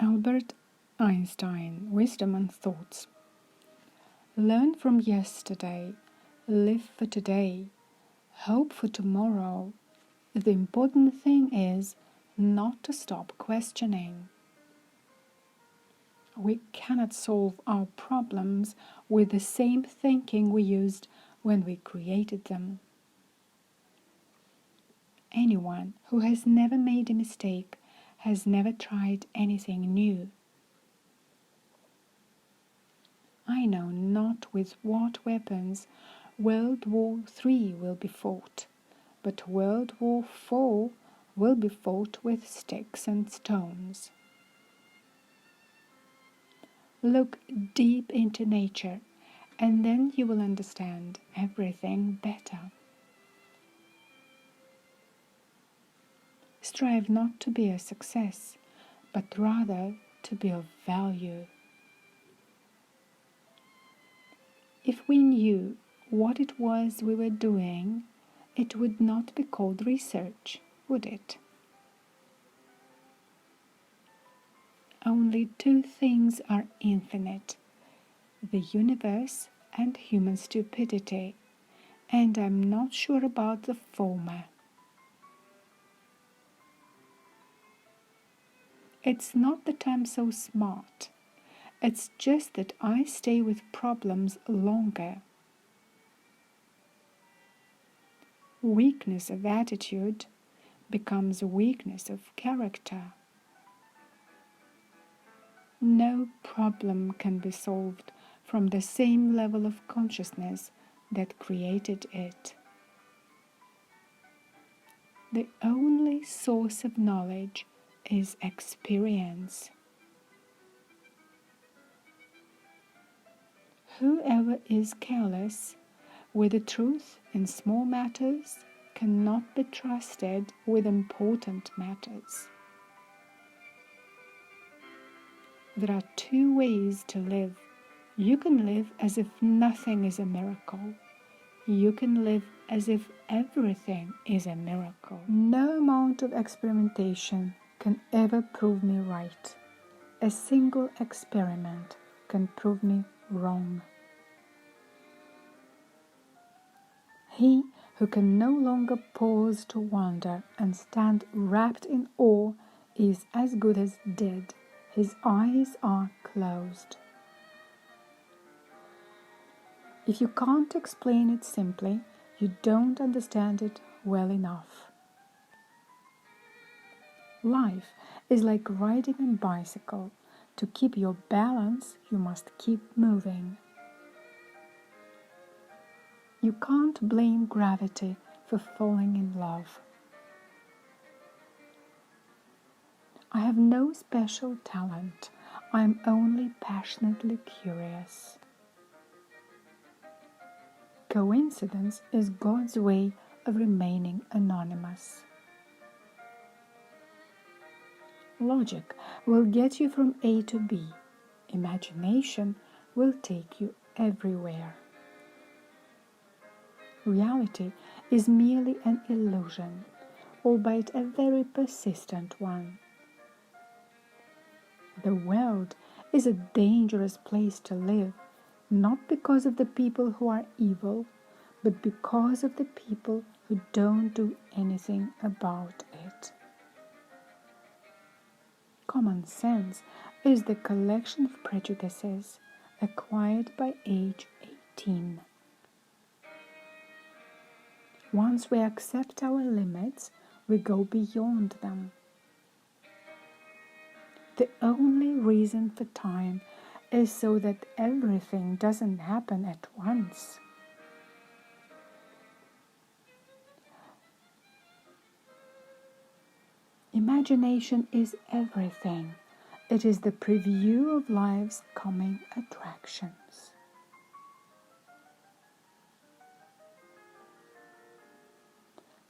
Albert Einstein, Wisdom and Thoughts. Learn from yesterday, live for today, hope for tomorrow. The important thing is not to stop questioning. We cannot solve our problems with the same thinking we used when we created them. Anyone who has never made a mistake has never tried anything new. I know not with what weapons World War III will be fought, but World War IV will be fought with sticks and stones. Look deep into nature, and then you will understand everything better. Strive not to be a success, but rather to be of value. If we knew what it was we were doing, it would not be called research, would it? Only two things are infinite, the universe and human stupidity, and I'm not sure about the former. It's not that I'm so smart. It's just that I stay with problems longer. Weakness of attitude becomes weakness of character. No problem can be solved from the same level of consciousness that created it. The only source of knowledge is experience. Whoever is careless with the truth in small matters cannot be trusted with important matters. There are two ways to live. You can live as if nothing is a miracle. You can live as if everything is a miracle. No amount of experimentation can ever prove me right. A single experiment can prove me wrong. He who can no longer pause to wonder and stand wrapped in awe is as good as dead. His eyes are closed. If you can't explain it simply, you don't understand it well enough. Life is like riding a bicycle. To keep your balance, you must keep moving. You can't blame gravity for falling in love. I have no special talent. I am only passionately curious. Coincidence is God's way of remaining anonymous. Logic will get you from A to B. Imagination will take you everywhere. Reality is merely an illusion, albeit a very persistent one. The world is a dangerous place to live, not because of the people who are evil, but because of the people who don't do anything about it. Common sense is the collection of prejudices acquired by age 18. Once we accept our limits, we go beyond them. The only reason for time is so that everything doesn't happen at once. Imagination is everything. It is the preview of life's coming attractions.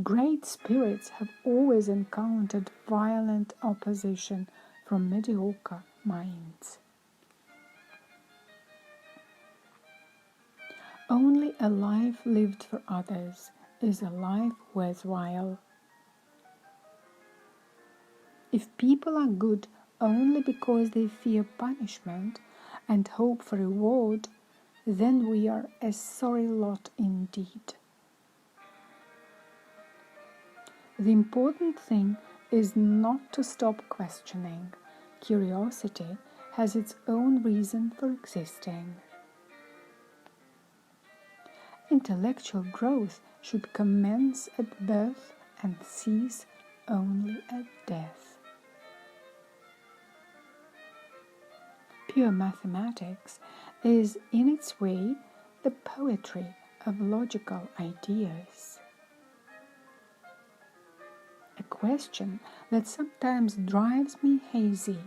Great spirits have always encountered violent opposition from mediocre minds. Only a life lived for others is a life worthwhile. If people are good only because they fear punishment and hope for reward, then we are a sorry lot indeed. The important thing is not to stop questioning. Curiosity has its own reason for existing. Intellectual growth should commence at birth and cease only at death. Pure mathematics is, in its way, the poetry of logical ideas. A question that sometimes drives me hazy: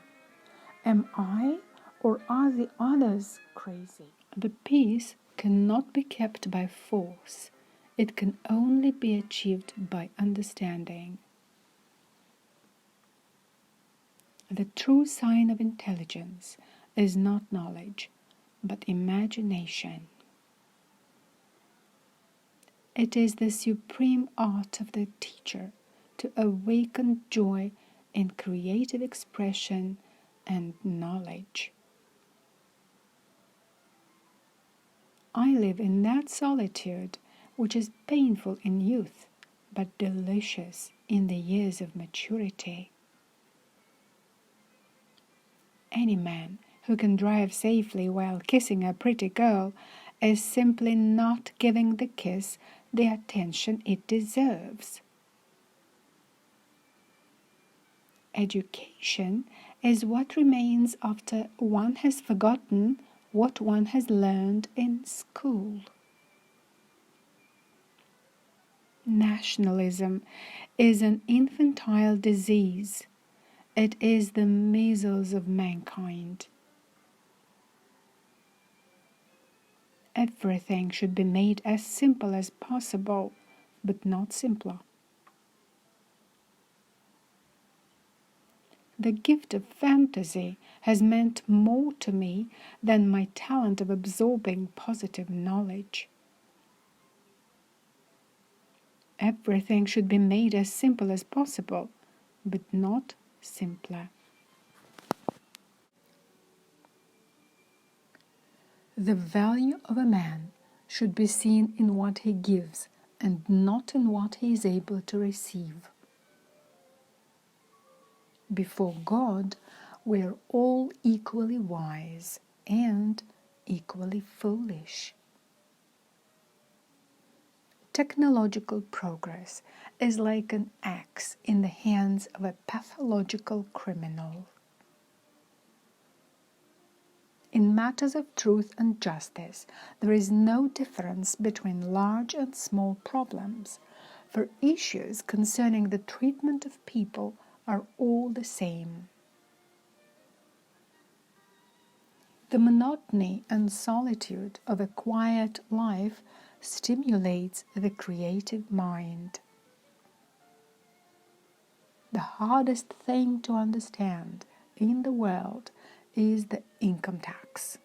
am I or are the others crazy? The peace cannot be kept by force. It can only be achieved by understanding. The true sign of intelligence is not knowledge, but imagination. It is the supreme art of the teacher to awaken joy in creative expression and knowledge. I live in that solitude which is painful in youth, but delicious in the years of maturity. Any man who can drive safely while kissing a pretty girl is simply not giving the kiss the attention it deserves. Education is what remains after one has forgotten what one has learned in school. Nationalism is an infantile disease. It is the measles of mankind. Everything should be made as simple as possible, but not simpler. The gift of fantasy has meant more to me than my talent of absorbing positive knowledge. Everything should be made as simple as possible, but not simpler. The value of a man should be seen in what he gives and not in what he is able to receive. Before God, we are all equally wise and equally foolish. Technological progress is like an axe in the hands of a pathological criminal. In matters of truth and justice, there is no difference between large and small problems, for issues concerning the treatment of people are all the same. The monotony and solitude of a quiet life stimulates the creative mind. The hardest thing to understand in the world is the income tax.